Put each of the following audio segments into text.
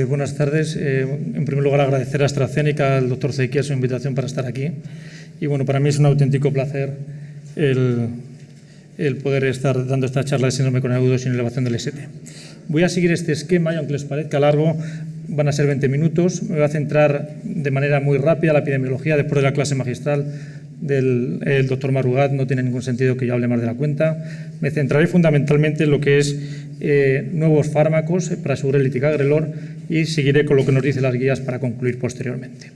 Buenas tardes. En primer lugar, agradecer a AstraZeneca, al doctor Zeikia, su invitación para estar aquí. Y bueno, para mí es un auténtico placer el poder estar dando esta charla de síndrome coronario agudo sin elevación del ST. Voy a seguir este esquema y aunque les parezca largo, van a ser 20 minutos. Me voy a centrar de manera muy rápida en la epidemiología después de la clase magistral del doctor Marugat. No tiene ningún sentido que yo hable más de la cuenta. Me centraré fundamentalmente en lo que es nuevos fármacos, prasugrel y ticagrelor, y seguiré con lo que nos dicen las guías para concluir posteriormente.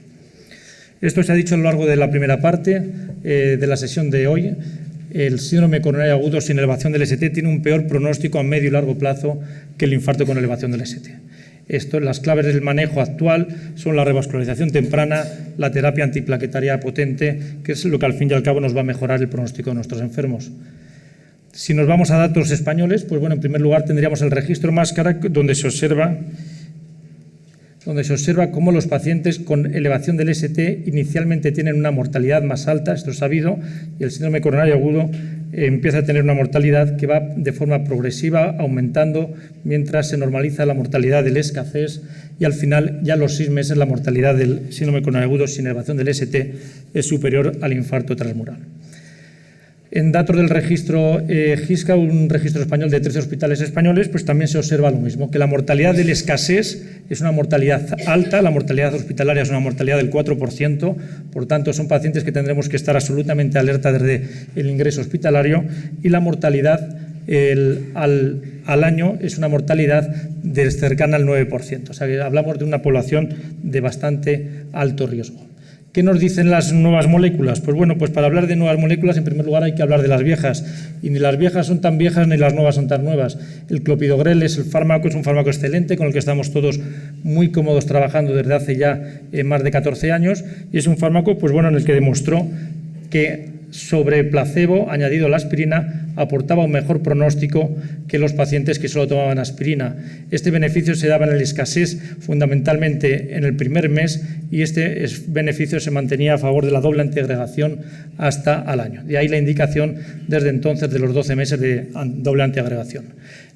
Esto se ha dicho a lo largo de la primera parte de la sesión de hoy. El síndrome coronario agudo sin elevación del ST tiene un peor pronóstico a medio y largo plazo que el infarto con elevación del ST. Las claves del manejo actual son la revascularización temprana, la terapia antiplaquetaria potente, que es lo que al fin y al cabo nos va a mejorar el pronóstico de nuestros enfermos. Si nos vamos a datos españoles, pues bueno, en primer lugar tendríamos el registro Máscara, donde se observa cómo los pacientes con elevación del ST inicialmente tienen una mortalidad más alta, esto es sabido, y el síndrome coronario agudo empieza a tener una mortalidad que va de forma progresiva aumentando mientras se normaliza la mortalidad del escasez y al final, ya a los 6 meses, la mortalidad del síndrome coronario agudo sin elevación del ST es superior al infarto transmural. En datos del registro GISCA, un registro español de 13 hospitales españoles, pues también se observa lo mismo, que la mortalidad del escasez es una mortalidad alta, la mortalidad hospitalaria es una mortalidad del 4%, por tanto son pacientes que tendremos que estar absolutamente alerta desde el ingreso hospitalario, y la mortalidad al año es una mortalidad cercana al 9%, o sea que hablamos de una población de bastante alto riesgo. ¿Qué nos dicen las nuevas moléculas? Pues bueno, pues para hablar de nuevas moléculas, en primer lugar hay que hablar de las viejas. Y ni las viejas son tan viejas ni las nuevas son tan nuevas. El clopidogrel es un fármaco excelente con el que estamos todos muy cómodos trabajando desde hace ya más de 14 años. Y es un fármaco, pues bueno, en el que demostró que sobre placebo, añadido la aspirina, aportaba un mejor pronóstico que los pacientes que solo tomaban aspirina. Este beneficio se daba en el escasez fundamentalmente en el primer mes y este beneficio se mantenía a favor de la doble antiagregación hasta al año. De ahí la indicación desde entonces de los 12 meses de doble antiagregación.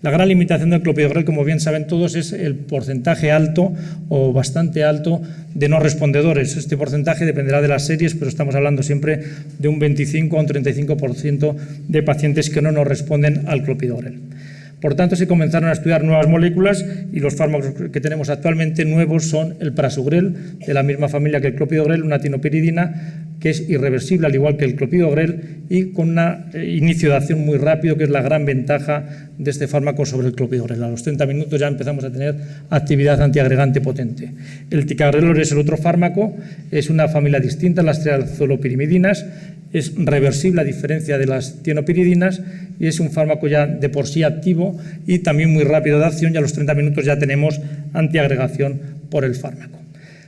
La gran limitación del clopidogrel, como bien saben todos, es el porcentaje alto o bastante alto de no respondedores. Este porcentaje dependerá de las series, pero estamos hablando siempre de un 25 a un 35% de pacientes que no nos responden al clopidogrel. Por tanto, se comenzaron a estudiar nuevas moléculas y los fármacos que tenemos actualmente nuevos son el prasugrel, de la misma familia que el clopidogrel, una tinopiridina que es irreversible, al igual que el clopidogrel, y con un inicio de acción muy rápido, que es la gran ventaja de este fármaco sobre el clopidogrel. A los 30 minutos ya empezamos a tener actividad antiagregante potente. El ticagrelor es el otro fármaco, es una familia distinta, las triazolopirimidinas, es reversible a diferencia de las tienopiridinas y es un fármaco ya de por sí activo y también muy rápido de acción, y a los 30 minutos ya tenemos antiagregación por el fármaco.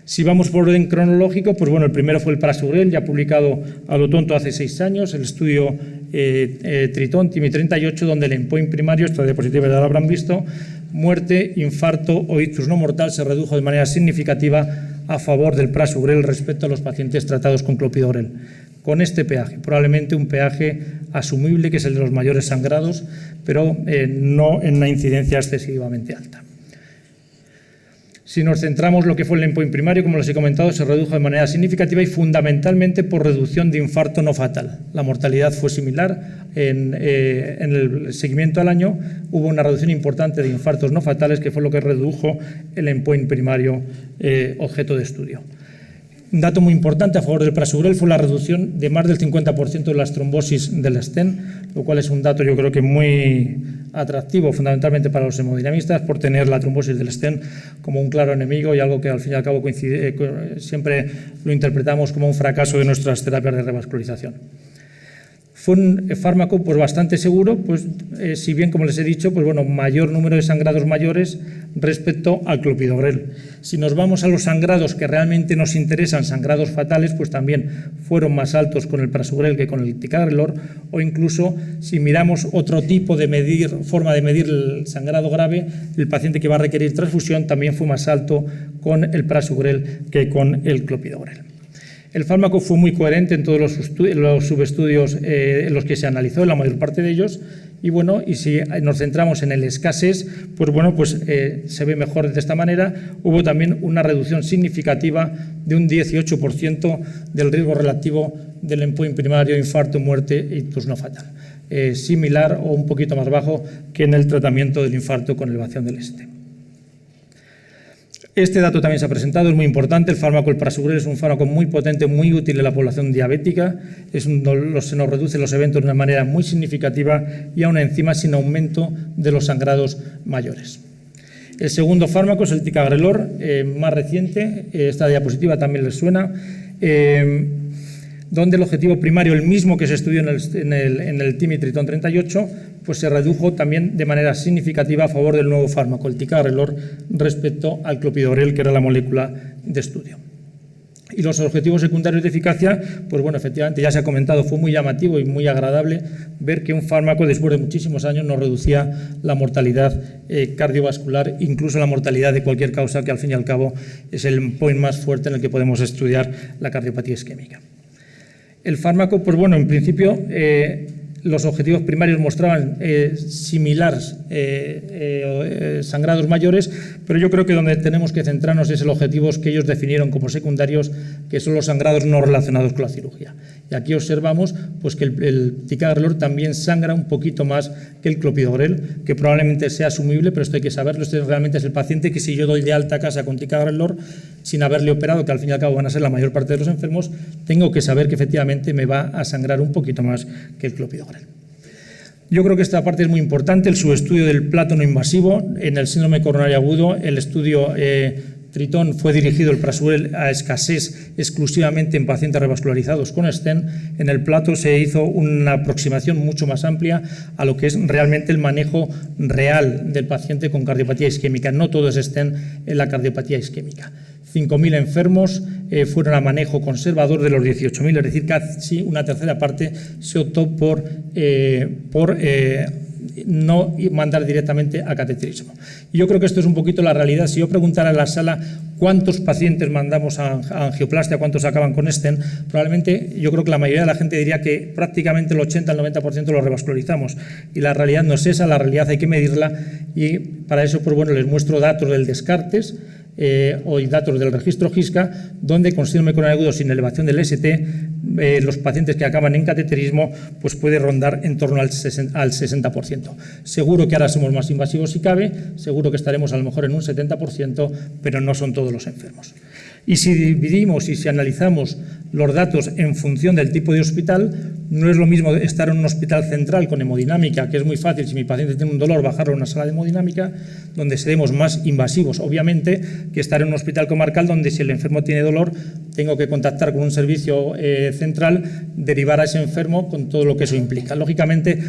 Si vamos por orden cronológico, pues bueno, el primero fue el prasugrel, ya publicado a lo tonto hace 6 años, el estudio Tritón, TIMI38, donde el endpoint primario, esta diapositiva ya lo habrán visto, muerte, infarto o ictus no mortal se redujo de manera significativa a favor del prasugrel respecto a los pacientes tratados con clopidogrel. Con este peaje, probablemente un peaje asumible, que es el de los mayores sangrados, pero no en una incidencia excesivamente alta. Si nos centramos en lo que fue el endpoint primario, como les he comentado, se redujo de manera significativa y fundamentalmente por reducción de infarto no fatal. La mortalidad fue similar en el seguimiento al año. Hubo una reducción importante de infartos no fatales, que fue lo que redujo el endpoint primario objeto de estudio. Un dato muy importante a favor del prasugrel fue la reducción de más del 50% de las trombosis del stent, lo cual es un dato yo creo que muy atractivo fundamentalmente para los hemodinamistas por tener la trombosis del stent como un claro enemigo y algo que al fin y al cabo siempre lo interpretamos como un fracaso de nuestras terapias de revascularización. Fue un fármaco pues bastante seguro, pues si bien, como les he dicho, pues bueno, mayor número de sangrados mayores respecto al clopidogrel. Si nos vamos a los sangrados que realmente nos interesan, sangrados fatales, pues también fueron más altos con el prasugrel que con el ticagrelor, o incluso si miramos otro tipo de forma de medir el sangrado grave, el paciente que va a requerir transfusión también fue más alto con el prasugrel que con el clopidogrel. El fármaco fue muy coherente en todos los subestudios en los que se analizó, en la mayor parte de ellos, y bueno, y si nos centramos en el escasez, pues bueno, pues se ve mejor de esta manera. Hubo también una reducción significativa de un 18% del riesgo relativo del endpoint primario, infarto, muerte e ictus no fatal. Similar o un poquito más bajo que en el tratamiento del infarto con elevación del ST. Este dato también se ha presentado, es muy importante. El fármaco, el prasugrel, es un fármaco muy potente, muy útil en la población diabética. Se nos reduce los eventos de una manera muy significativa y aún encima sin aumento de los sangrados mayores. El segundo fármaco es el ticagrelor, más reciente. Esta diapositiva también les suena. Donde el objetivo primario, el mismo que se estudió en el Timi-Triton 38, pues se redujo también de manera significativa a favor del nuevo fármaco, el ticagrelor, respecto al clopidogrel, que era la molécula de estudio. Y los objetivos secundarios de eficacia, pues bueno, efectivamente ya se ha comentado, fue muy llamativo y muy agradable ver que un fármaco después de muchísimos años nos reducía la mortalidad cardiovascular, incluso la mortalidad de cualquier causa, que al fin y al cabo es el point más fuerte en el que podemos estudiar la cardiopatía isquémica. El fármaco, pues bueno, en principio los objetivos primarios mostraban similares sangrados mayores, pero yo creo que donde tenemos que centrarnos es el objetivo que ellos definieron como secundarios, que son los sangrados no relacionados con la cirugía. Y aquí observamos pues, que el ticagrelor también sangra un poquito más que el clopidogrel, que probablemente sea asumible, pero esto hay que saberlo. Este realmente es el paciente que si yo doy de alta a casa con ticagrelor, sin haberle operado, que al fin y al cabo van a ser la mayor parte de los enfermos, tengo que saber que efectivamente me va a sangrar un poquito más que el clopidogrel. Yo creo que esta parte es muy importante, el subestudio del plato no invasivo en el síndrome coronario agudo. El estudio Triton fue dirigido el prasugrel a escasez exclusivamente en pacientes revascularizados con stent. En el plato se hizo una aproximación mucho más amplia a lo que es realmente el manejo real del paciente con cardiopatía isquémica. No todo es stent en la cardiopatía isquémica. 5.000 enfermos fueron a manejo conservador de los 18.000, es decir, casi una tercera parte se optó por no mandar directamente a cateterismo. Y yo creo que esto es un poquito la realidad. Si yo preguntara en la sala cuántos pacientes mandamos a angioplastia, cuántos acaban con stent, probablemente yo creo que la mayoría de la gente diría que prácticamente el 80 al 90% lo revascularizamos. Y la realidad no es esa, la realidad hay que medirla, y para eso pues bueno, les muestro datos del Descartes o datos del registro GISCA, donde con síndrome coronario agudo sin elevación del ST, los pacientes que acaban en cateterismo pues puede rondar en torno al 60%. Seguro que ahora somos más invasivos si cabe, seguro que estaremos a lo mejor en un 70%, pero no son todos los enfermos. Y si dividimos y si analizamos los datos en función del tipo de hospital, no es lo mismo estar en un hospital central con hemodinámica, que es muy fácil, si mi paciente tiene un dolor, bajarlo a una sala de hemodinámica, donde seremos más invasivos, obviamente, que estar en un hospital comarcal, donde si el enfermo tiene dolor, tengo que contactar con un servicio central, derivar a ese enfermo con todo lo que eso implica. Lógicamente,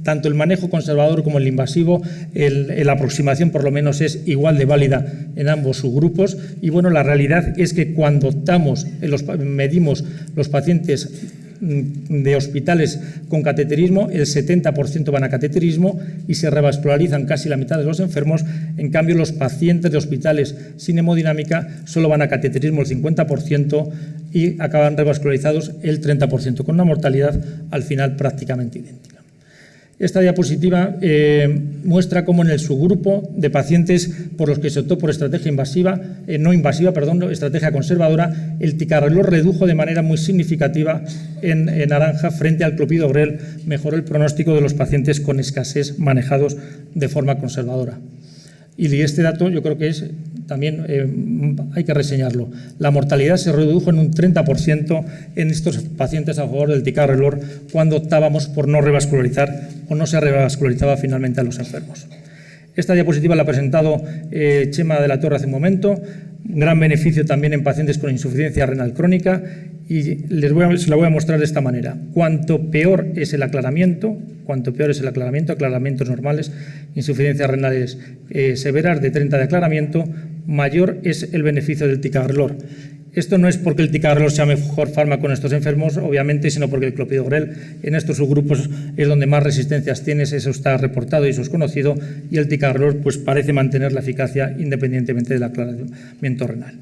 tanto el manejo conservador como el invasivo, la aproximación por lo menos es igual de válida en ambos subgrupos. Y bueno, la realidad es que cuando medimos los pacientes de hospitales con cateterismo, el 70% van a cateterismo y se revascularizan casi la mitad de los enfermos. En cambio, los pacientes de hospitales sin hemodinámica solo van a cateterismo el 50% y acaban revascularizados el 30%, con una mortalidad al final prácticamente idéntica. Esta diapositiva muestra cómo en el subgrupo de pacientes por los que se optó por estrategia estrategia conservadora, el ticagrelor redujo de manera muy significativa en naranja frente al clopidogrel, mejoró el pronóstico de los pacientes con escasez manejados de forma conservadora. Y este dato yo creo que es también hay que reseñarlo. La mortalidad se redujo en un 30% en estos pacientes a favor del ticagrelor cuando optábamos por no revascularizar o no se revascularizaba finalmente a los enfermos. Esta diapositiva la ha presentado Chema de la Torre hace un momento. Gran beneficio también en pacientes con insuficiencia renal crónica, y se la voy a mostrar de esta manera. Cuanto peor es el aclaramiento, aclaramientos normales, insuficiencias renales severas de 30 de aclaramiento, mayor es el beneficio del ticagrelor. Esto no es porque el ticagrelor sea mejor fármaco en estos enfermos, obviamente, sino porque el clopidogrel en estos subgrupos es donde más resistencias tienes, eso está reportado y eso es conocido, y el ticagrelor pues parece mantener la eficacia independientemente del aclaramiento renal.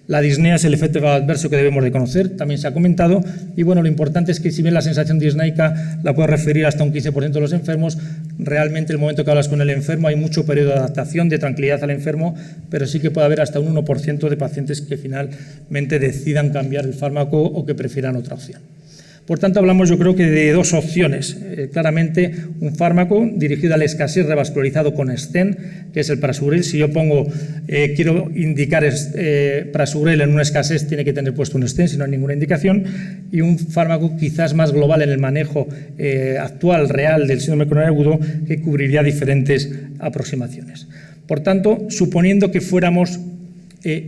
La disnea es el efecto adverso que debemos de conocer, también se ha comentado, y bueno, lo importante es que si bien la sensación disneica la puede referir hasta un 15% de los enfermos, realmente el momento que hablas con el enfermo hay mucho periodo de adaptación, de tranquilidad al enfermo, pero sí que puede haber hasta un 1% de pacientes que finalmente decidan cambiar el fármaco o que prefieran otra opción. Por tanto, hablamos yo creo que de dos opciones. Claramente, un fármaco dirigido al escasez revascularizado con stent, que es el prasugrel. Si yo quiero indicar prasugrel en una escasez, tiene que tener puesto un stent, si no hay ninguna indicación. Y un fármaco quizás más global en el manejo actual, real, del síndrome coronario agudo, que cubriría diferentes aproximaciones. Por tanto, suponiendo que fuéramos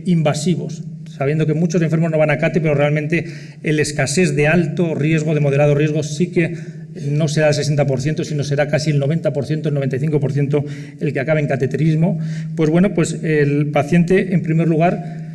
invasivos, sabiendo que muchos enfermos no van a CATE, pero realmente el escasez de alto riesgo, de moderado riesgo, sí que no será el 60%, sino será casi el 90%, el 95% el que acabe en cateterismo. Pues bueno, pues el paciente, en primer lugar,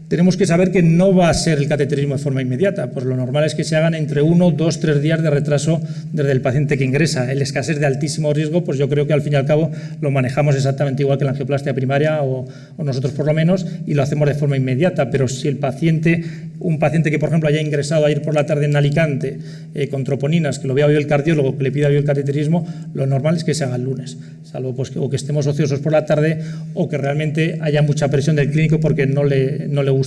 tenemos que saber que no va a ser el cateterismo de forma inmediata, pues lo normal es que se hagan entre 1, 2, 3 días de retraso desde el paciente que ingresa. El escasez de altísimo riesgo, pues yo creo que al fin y al cabo lo manejamos exactamente igual que la angioplastia primaria o nosotros por lo menos, y lo hacemos de forma inmediata, pero si un paciente que por ejemplo haya ingresado a ir por la tarde en Alicante con troponinas, que lo vea hoy el cardiólogo, que le pida hoy el cateterismo, lo normal es que se haga el lunes, salvo pues o que estemos ociosos por la tarde o que realmente haya mucha presión del clínico porque no le gusta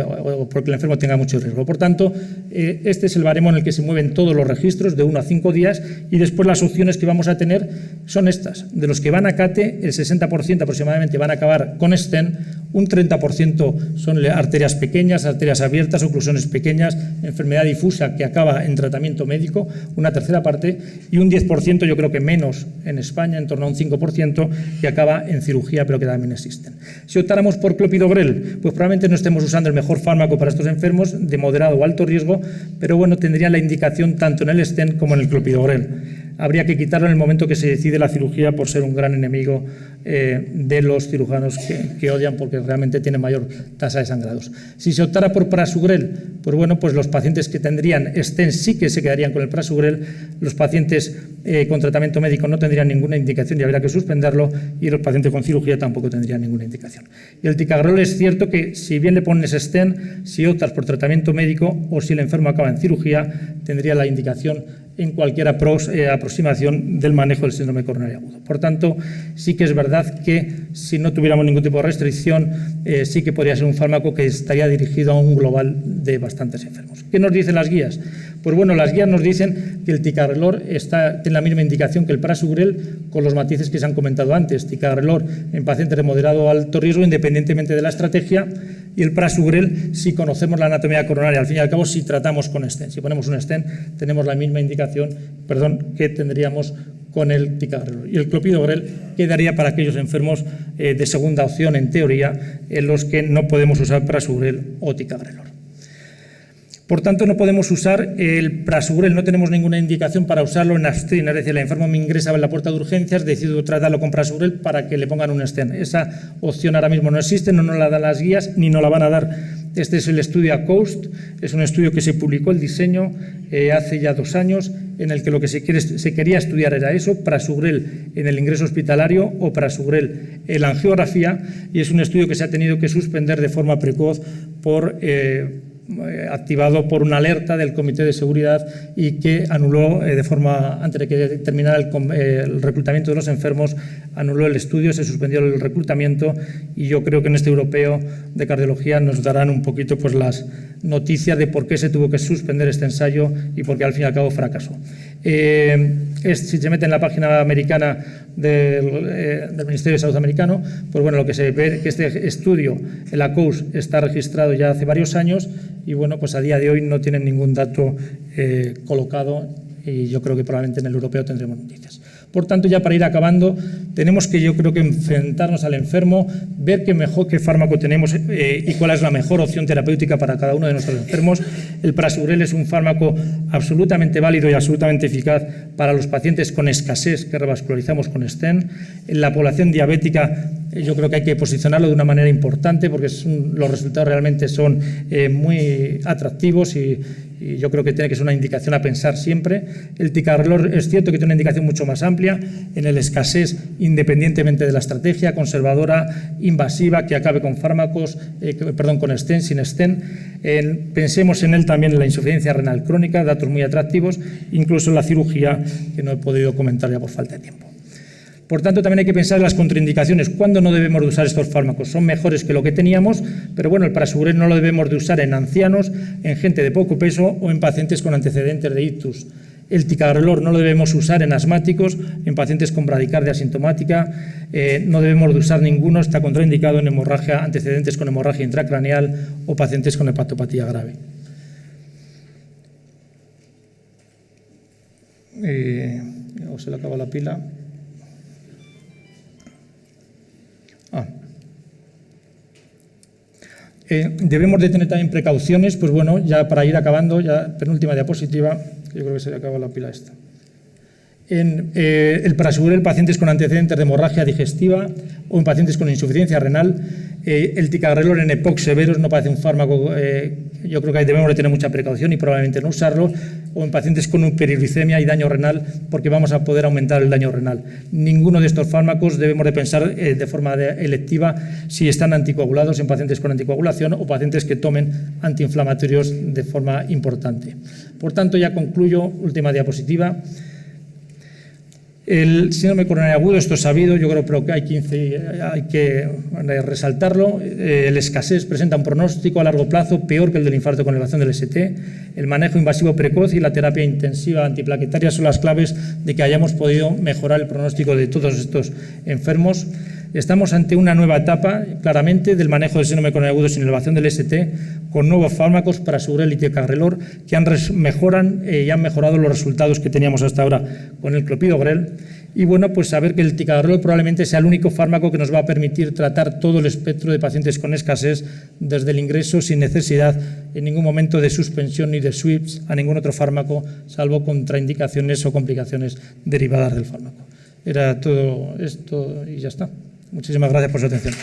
o porque el enfermo tenga mucho riesgo. Por tanto, este es el baremo en el que se mueven todos los registros de 1 a 5 días y después las opciones que vamos a tener son estas. De los que van a CATE, el 60% aproximadamente van a acabar con stent, un 30% son arterias pequeñas, arterias abiertas, oclusiones pequeñas, enfermedad difusa que acaba en tratamiento médico, una tercera parte, y un 10%, yo creo que menos en España, en torno a un 5%, que acaba en cirugía, pero que también existen. Si optáramos por clopidogrel, pues probablemente no estemos usando el mejor fármaco para estos enfermos de moderado o alto riesgo, pero bueno, tendrían la indicación tanto en el stent como en el clopidogrel. Habría que quitarlo en el momento que se decide la cirugía por ser un gran enemigo de los cirujanos que odian porque realmente tiene mayor tasa de sangrados. Si se optara por prasugrel, pues bueno, pues los pacientes que tendrían stent sí que se quedarían con el prasugrel, los pacientes con tratamiento médico no tendrían ninguna indicación y habría que suspenderlo, y los pacientes con cirugía tampoco tendrían ninguna indicación. Y el ticagrelor es cierto que si bien le pones stent, si optas por tratamiento médico o si el enfermo acaba en cirugía, tendría la indicación en cualquier aproximación del manejo del síndrome coronario agudo. Por tanto, sí que es verdad que si no tuviéramos ningún tipo de restricción, sí que podría ser un fármaco que estaría dirigido a un global de bastantes enfermos. ¿Qué nos dicen las guías? Pues bueno, las guías nos dicen que el ticagrelor tiene la misma indicación que el prasugrel, con los matices que se han comentado antes. Ticagrelor en pacientes de moderado o alto riesgo, independientemente de la estrategia, y el prasugrel si conocemos la anatomía coronaria. Al fin y al cabo, si tratamos con stent. Si ponemos un stent, tenemos la misma indicación que tendríamos con el ticagrelor. Y el clopidogrel quedaría para aquellos enfermos de segunda opción, en teoría, en los que no podemos usar prasugrel o ticagrelor. Por tanto, no podemos usar el prasugrel, no tenemos ninguna indicación para usarlo en abstrina, es decir, el enfermo me ingresa en la puerta de urgencias, decido tratarlo con prasugrel para que le pongan un stent. Esa opción ahora mismo no existe, no nos la dan las guías ni nos la van a dar. Este es el estudio ACOAST, es un estudio que se publicó el diseño hace ya 2 años, en el que lo que se quería estudiar era eso, prasugrel en el ingreso hospitalario o prasugrel en la angiografía, y es un estudio que se ha tenido que suspender de forma precoz activado por una alerta del Comité de Seguridad y que anuló antes de que terminara el reclutamiento de los enfermos, anuló el estudio, se suspendió el reclutamiento, y yo creo que en este europeo de cardiología nos darán un poquito pues las noticias de por qué se tuvo que suspender este ensayo y por qué al fin y al cabo fracasó. Si se mete en la página americana del Ministerio de Salud americano, pues bueno, lo que se ve es que este estudio, el ACOAST, está registrado ya hace varios años y bueno, pues a día de hoy no tienen ningún dato colocado, y yo creo que probablemente en el europeo tendremos noticias. Por tanto, ya para ir acabando, tenemos que, yo creo que enfrentarnos al enfermo, ver qué fármaco tenemos y cuál es la mejor opción terapéutica para cada uno de nuestros enfermos. El prasugrel es un fármaco absolutamente válido y absolutamente eficaz para los pacientes con escasez que revascularizamos con stent. En la población diabética yo creo que hay que posicionarlo de una manera importante porque los resultados realmente son muy atractivos y yo creo que tiene que ser una indicación a pensar siempre. El ticagrelor es cierto que tiene una indicación mucho más amplia en el escasez, independientemente de la estrategia, conservadora, invasiva, que acabe con fármacos, con stent, sin stent. Pensemos en él también en la insuficiencia renal crónica, datos muy atractivos, incluso en la cirugía, que no he podido comentar ya por falta de tiempo. Por tanto, también hay que pensar en las contraindicaciones. ¿Cuándo no debemos de usar estos fármacos? Son mejores que lo que teníamos, pero bueno, el prasugrel no lo debemos de usar en ancianos, en gente de poco peso o en pacientes con antecedentes de ictus. El ticagrelor no lo debemos usar en asmáticos, en pacientes con bradicardia asintomática, no debemos de usar ninguno, está contraindicado en hemorragia, antecedentes con hemorragia intracraneal o pacientes con hepatopatía grave. O se le acaba la pila. Debemos de tener también precauciones, pues bueno, ya para ir acabando, ya penúltima diapositiva, yo creo que se le acaba la pila esta. El prasugrel, pacientes con antecedentes de hemorragia digestiva o en pacientes con insuficiencia renal. El ticagrelor en EPOC severos no parece un fármaco, yo creo que debemos de tener mucha precaución y probablemente no usarlo, o en pacientes con hiperuricemia y daño renal, porque vamos a poder aumentar el daño renal. Ninguno de estos fármacos debemos de pensar de forma electiva si están anticoagulados en pacientes con anticoagulación o pacientes que tomen antiinflamatorios de forma importante. Por tanto, ya concluyo, última diapositiva. El síndrome coronario agudo, esto es sabido, yo creo que hay que resaltarlo. El escasez presenta un pronóstico a largo plazo peor que el del infarto con elevación del ST. El manejo invasivo precoz y la terapia intensiva antiplaquetaria son las claves de que hayamos podido mejorar el pronóstico de todos estos enfermos. Estamos ante una nueva etapa, claramente, del manejo del síndrome coronario agudo sin elevación del ST, con nuevos fármacos, prasugrel y ticagrelor, que mejoran y han mejorado los resultados que teníamos hasta ahora con el clopidogrel. Y bueno, pues saber que el ticagrelor probablemente sea el único fármaco que nos va a permitir tratar todo el espectro de pacientes con escasez desde el ingreso sin necesidad en ningún momento de suspensión ni de switch a ningún otro fármaco, salvo contraindicaciones o complicaciones derivadas del fármaco. Era todo esto y ya está. Muchísimas gracias por su atención.